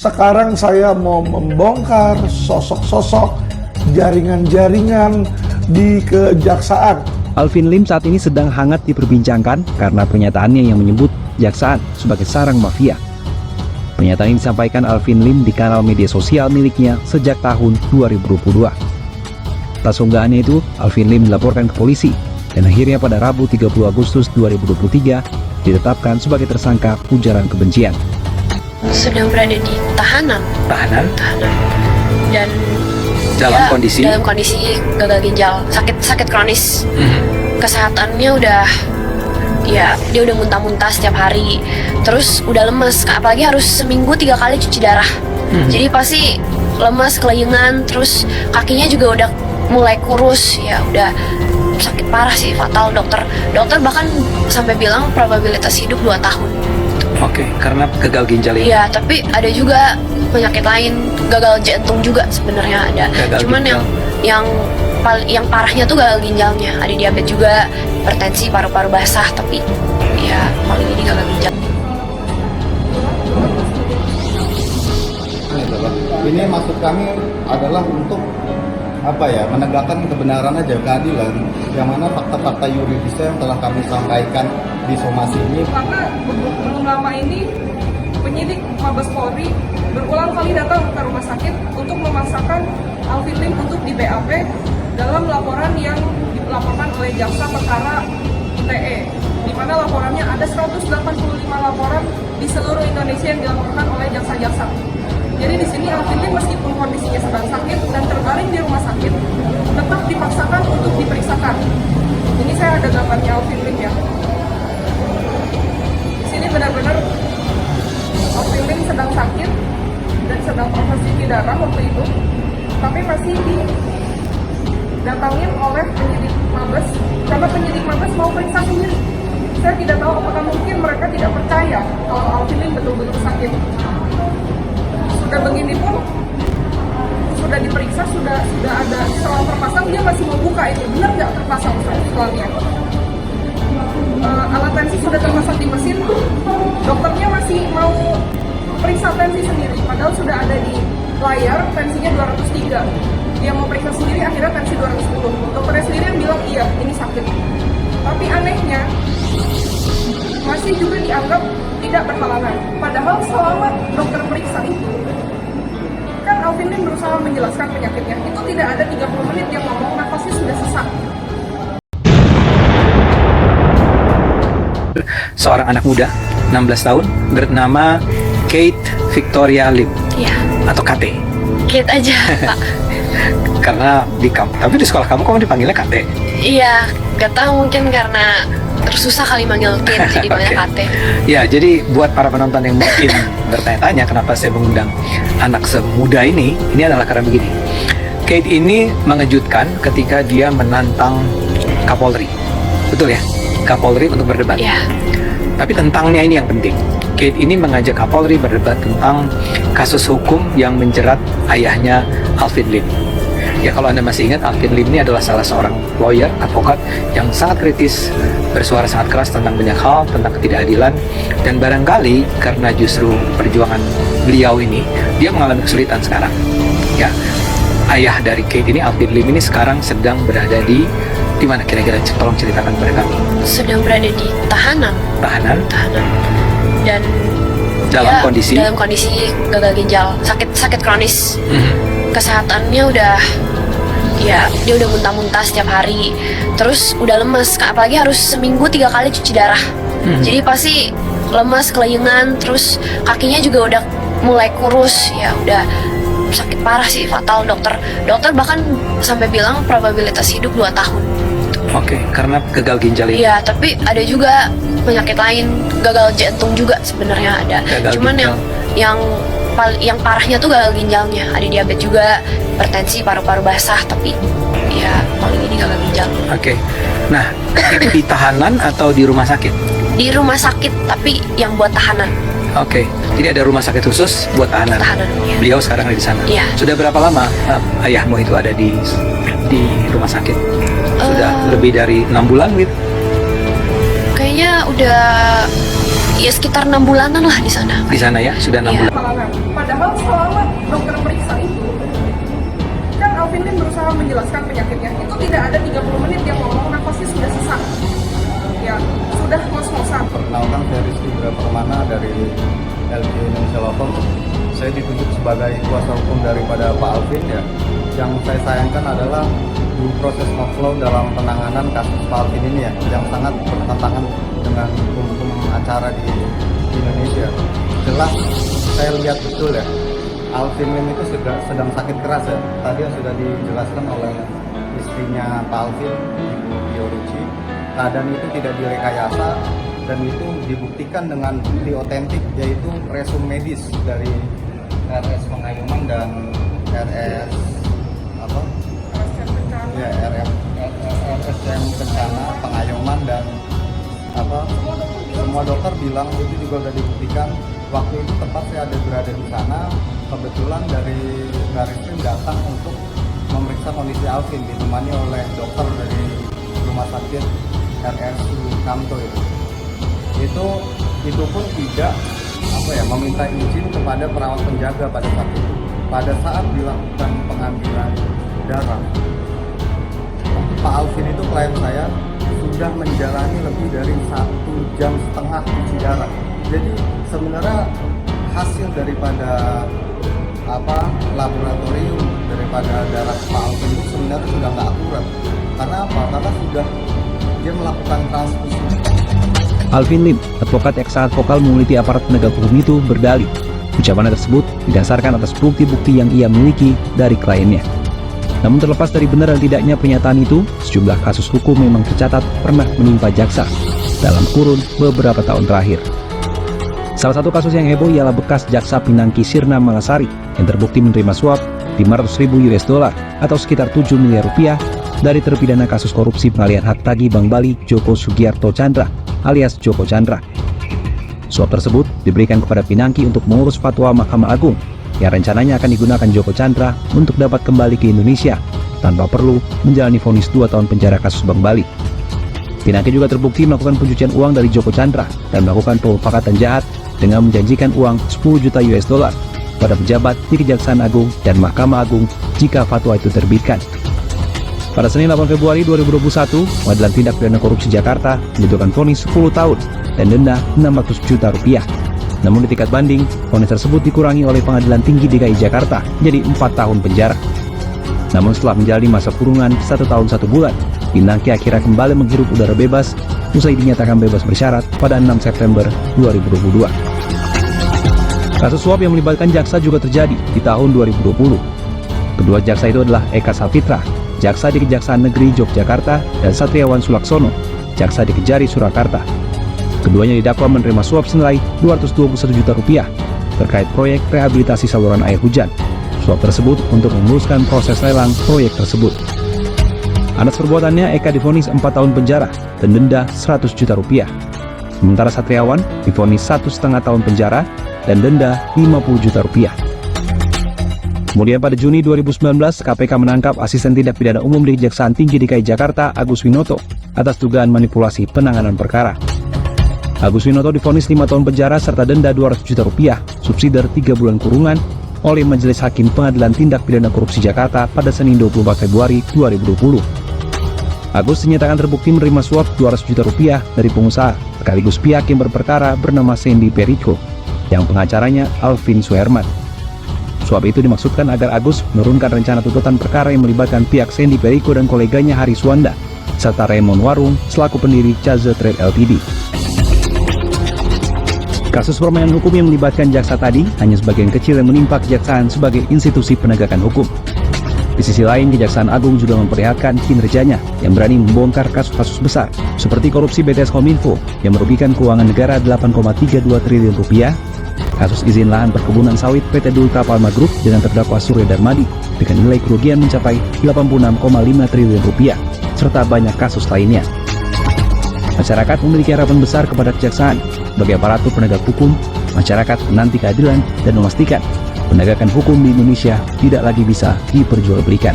Sekarang saya mau membongkar sosok-sosok jaringan-jaringan di kejaksaan. Alvin Lim saat ini sedang hangat diperbincangkan karena pernyataannya yang menyebut jaksaan sebagai sarang mafia. Pernyataan ini disampaikan Alvin Lim di kanal media sosial miliknya sejak tahun 2022. Atas unggahannya itu, Alvin Lim dilaporkan ke polisi dan akhirnya pada Rabu 30 Agustus 2023 ditetapkan sebagai tersangka ujaran kebencian. Sedang berada di tahanan. Tahanan? Tahanan. Dan dalam kondisi gagal ginjal, sakit kronis. Kesehatannya udah, ya dia udah muntah-muntah setiap hari, terus udah lemes, apalagi harus seminggu 3 kali cuci darah. Jadi pasti lemes, kelayangan, terus kakinya juga udah mulai kurus, ya udah sakit parah sih, fatal. Dokter bahkan sampai bilang probabilitas hidup 2 tahun. Oke, karena gagal ginjal ini. Iya, tapi ada juga penyakit lain, gagal jantung juga sebenarnya ada. Gagal Cuman ginjal. yang parahnya tuh gagal ginjalnya. Ada diabetes juga, hipertensi, paru-paru basah, tapi ya paling ini gagal ginjal. Ini maksud kami adalah untuk menegakkan kebenaran aja, keadilan, yang mana fakta-fakta yuridisnya yang telah kami sampaikan di somasi ini. Karena belum lama ini penyidik Mabes Polri berulang kali datang ke rumah sakit untuk memaksakan Alvin Lim untuk di BAP dalam laporan yang dilaporkan oleh jaksa perkara ITE, di mana laporannya ada 185 laporan di seluruh Indonesia yang dilaporkan oleh jaksa-jaksa. Jadi di sini Alvin Lim meskipun kondisinya sedang sakit dan terbaring di rumah sakit, tetap dipaksakan untuk diperiksakan. Ini saya ada gambarnya Alvin Lim ya. Di sini benar-benar Alvin Lim sedang sakit dan sedang transfusi darah waktu itu, tapi masih didatangin oleh penyidik Mabes karena penyidik Mabes mau periksa sendiri. Saya tidak tahu apakah mungkin mereka tidak percaya kalau Alvin Lim betul-betul sakit. Sudah begini pun, sudah diperiksa, sudah ada selang terpasang, dia masih mau buka itu, benar nggak terpasang selangnya? Alat tensi sudah terpasang di mesin, dokternya masih mau periksa tensi sendiri, padahal sudah ada di layar tensinya 203. Dia mau periksa sendiri, akhirnya tensi 210. Dokternya sendiri yang bilang iya, ini sakit. Tapi anehnya, masih juga dianggap tidak berhalangan. Padahal selama dokter periksa itu, kan Alvin Lim berusaha menjelaskan penyakitnya. Itu tidak ada 30 menit dia ngomong, nafasnya sudah sesak. Seorang anak muda, 16 tahun, bernama Kate Victoria Lim, Iya, atau KT. Kate aja Pak. Karena tapi di sekolah kamu dipanggilnya KT. Iya, gak tahu mungkin karena tersusah kali manggil Kate, jadi banyak Kate. Ya, jadi buat para penonton yang mungkin bertanya-tanya kenapa saya mengundang anak semuda ini adalah karena begini. Kate ini mengejutkan ketika dia menantang Kapolri. Betul ya? Kapolri untuk berdebat. Iya. Tapi tentangnya ini yang penting. Kate ini mengajak Kapolri berdebat tentang kasus hukum yang menjerat ayahnya Alvin Lim. Ya, kalau Anda masih ingat, Alvin Lim ini adalah salah seorang lawyer, advokat yang sangat kritis, bersuara sangat keras tentang banyak hal, tentang ketidakadilan, dan barangkali karena justru perjuangan beliau ini, dia mengalami kesulitan sekarang. Ya, ayah dari Kate ini, Alvin Lim ini sekarang sedang berada di mana kira-kira? Tolong ceritakan kepada kami. Sedang berada di tahanan. Tahanan? Tahanan. Dan dalam kondisi gagal ginjal, sakit kronis. Kesehatannya udah, ya dia udah muntah-muntah setiap hari, terus udah lemes, apalagi harus seminggu 3 kali cuci darah. Jadi pasti lemes, kelayangan, terus kakinya juga udah mulai kurus, ya udah sakit parah sih, fatal. Dokter bahkan sampai bilang probabilitas hidup 2 tahun. Oke, karena gagal ginjal ini. Iya, tapi ada juga penyakit lain, gagal jantung juga sebenarnya ada. Cuman yang parahnya tuh gagal ginjalnya. Ada diabetes juga, hipertensi, paru-paru basah, tapi ya paling ini gagal ginjal. Oke. Nah, itu di tahanan atau di rumah sakit? Di rumah sakit, tapi yang buat tahanan. Oke. Jadi ada rumah sakit khusus buat tahanan. Tahanan, iya. Beliau sekarang ada di sana. Iya. Sudah berapa lama ayahmu itu ada di rumah sakit? Sudah lebih dari 6 bulan gitu? Kayaknya udah ya sekitar 6 bulanan lah di sana. Di sana ya, sudah 6 Iya. bulan. Halangan. Padahal menjelaskan penyakitnya. Itu tidak ada 30 menit yang ngomong, nafasnya sudah sesak. Ya, sudah ngos-ngosan. Perkenalkan, saya Rizky Permana dari LG Indonesia Law Firm. Saya ditunjuk sebagai kuasa hukum daripada Pak Alvin ya. Yang saya sayangkan adalah di proses flow dalam penanganan kasus Pak Alvin ini ya, yang sangat bertentangan dengan hukum acara di Indonesia. Jelas saya lihat betul ya, Alvin Lim itu sedang sakit keras ya. Tadi yang sudah dijelaskan oleh istrinya Pak Alvin, Ibu Biorici, keadaan itu tidak direkayasa dan itu dibuktikan dengan bukti otentik, yaitu resum medis dari RS Pengayuman dan RS apa? Ya, RSCM Kencana, Pengayuman dan apa? Semua dokter bilang itu juga sudah dibuktikan. Waktu itu tepat saya berada di sana, kebetulan dari Barreskrim datang untuk memeriksa kondisi Alvin, ditemani oleh dokter dari rumah sakit RRC Kamto itu. Itu pun tidak meminta izin kepada perawat penjaga pada saat itu. Pada saat dilakukan pengambilan darah, Pak Alvin itu klien saya sudah menjalani lebih dari 1,5 jam cuci darah. Jadi sebenarnya hasil daripada laboratorium daripada darah Pak Alvin itu sebenarnya sudah nggak akurat. Karena apa? Karena sudah dia melakukan transfusi. Alvin Lim, advokat yang sangat vokal meneliti aparat penegak hukum itu, berdalih ucapannya tersebut didasarkan atas bukti-bukti yang ia miliki dari kliennya. Namun terlepas dari benar dan tidaknya pernyataan itu, sejumlah kasus hukum memang tercatat pernah menimpa jaksa dalam kurun beberapa tahun terakhir. Salah satu kasus yang heboh ialah bekas jaksa Pinangki Sirna Malasari yang terbukti menerima suap $500.000 atau sekitar 7 miliar rupiah dari terpidana kasus korupsi pengalihan hak tagih Bank Bali Joko Sugiarto Chandra alias Joko Chandra. Suap tersebut diberikan kepada Pinangki untuk mengurus fatwa Mahkamah Agung yang rencananya akan digunakan Joko Chandra untuk dapat kembali ke Indonesia tanpa perlu menjalani vonis 2 tahun penjara kasus Bank Bali. Pinangki juga terbukti melakukan pencucian uang dari Joko Chandra dan melakukan pemufakatan jahat dengan menjanjikan uang $10 juta pada pejabat di Kejaksaan Agung dan Mahkamah Agung jika fatwa itu terbitkan. Pada Senin 8 Februari 2021, Pengadilan Tindak Pidana Korupsi Jakarta menjatuhkan vonis 10 tahun dan denda $600 juta. Namun di tingkat banding, vonis tersebut dikurangi oleh Pengadilan Tinggi DKI Jakarta menjadi 4 tahun penjara. Namun setelah menjalani masa kurungan 1 tahun 1 bulan, Pinangki akhirnya kembali menghirup udara bebas usai dinyatakan bebas bersyarat pada 6 September 2022. Kasus suap yang melibatkan jaksa juga terjadi di tahun 2020. Kedua jaksa itu adalah Eka Safitra, jaksa di Kejaksaan Negeri Yogyakarta, dan Satriawan Sulaksono, jaksa di Kejari Surakarta. Keduanya didakwa menerima suap senilai $221 juta terkait proyek rehabilitasi saluran air hujan. Suap tersebut untuk memuluskan proses lelang proyek tersebut. Atas perbuatannya, Eka divonis 4 tahun penjara dan denda $100 juta. Sementara Satriawan divonis 1,5 tahun penjara dan denda $50 juta. Kemudian pada Juni 2019, KPK menangkap Asisten Tindak Pidana Umum di Kejaksaan Tinggi DKI Jakarta, Agus Winoto, atas dugaan manipulasi penanganan perkara. Agus Winoto divonis 5 tahun penjara serta denda $200 juta, subsidiar 3 bulan kurungan oleh Majelis Hakim Pengadilan Tindak Pidana Korupsi Jakarta pada Senin 24 Februari 2020. Agus dinyatakan terbukti menerima suap $200 juta dari pengusaha sekaligus pihak yang berperkara bernama Sandy Perico, yang pengacaranya Alvin Suherman. Suap itu dimaksudkan agar Agus menurunkan rencana tuntutan perkara yang melibatkan pihak Sandy Perico dan koleganya Haris Wanda, serta Raymond Warung selaku pendiri Caza Trade Ltd. Kasus permainan hukum yang melibatkan jaksa tadi hanya sebagian kecil yang menimpa kejaksaan sebagai institusi penegakan hukum. Di sisi lain, Kejaksaan Agung juga memperlihatkan kinerjanya yang berani membongkar kasus-kasus besar seperti korupsi BTS Kominfo yang merugikan keuangan negara $8,32 triliun, kasus izin lahan perkebunan sawit PT Dulta Palma Group dengan terdakwa Surya Darmadi dengan nilai kerugian mencapai $86,5 triliun, serta banyak kasus lainnya. Masyarakat memiliki harapan besar kepada kejaksaan. Sebagai aparatur penegak hukum, masyarakat menanti keadilan dan memastikan penegakan hukum di Indonesia tidak lagi bisa diperjualbelikan.